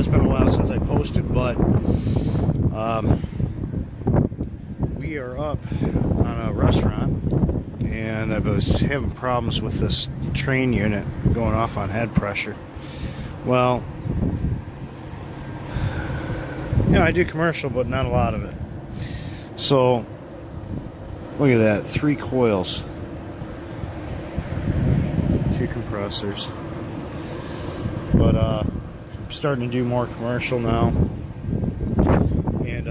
it's been a while since I posted, but we are up on a restaurant, and I was having problems with this train unit going off on head pressure. Well, you know, I do commercial, but not a lot of it. So look at that, 3 coils, 2 compressors. But I'm starting to do more commercial now, and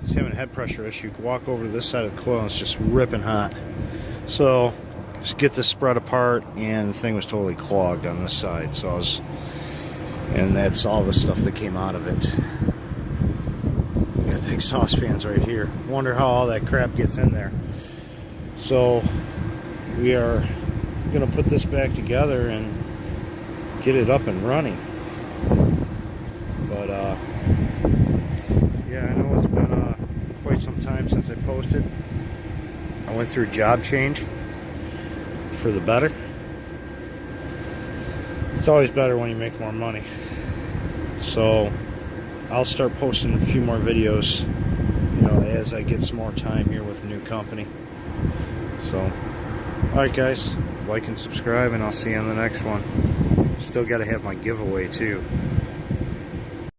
just having a head pressure issue. Walk over to this side of the coil and it's just ripping hot. So just get this spread apart, and the thing was totally clogged on this side. So and that's all the stuff that came out of it. We got the exhaust fans right here. Wonder how all that crap gets in there. So we are gonna put this back together and get it up and running. But yeah, I know it's been quite some time since I posted. I went through a job change for the better. It's always better when you make more money. So I'll start posting a few more videos, you know, as I get some more time here with the new company. So, alright guys, like and subscribe, and I'll see you on the next one. Still got to have my giveaway too.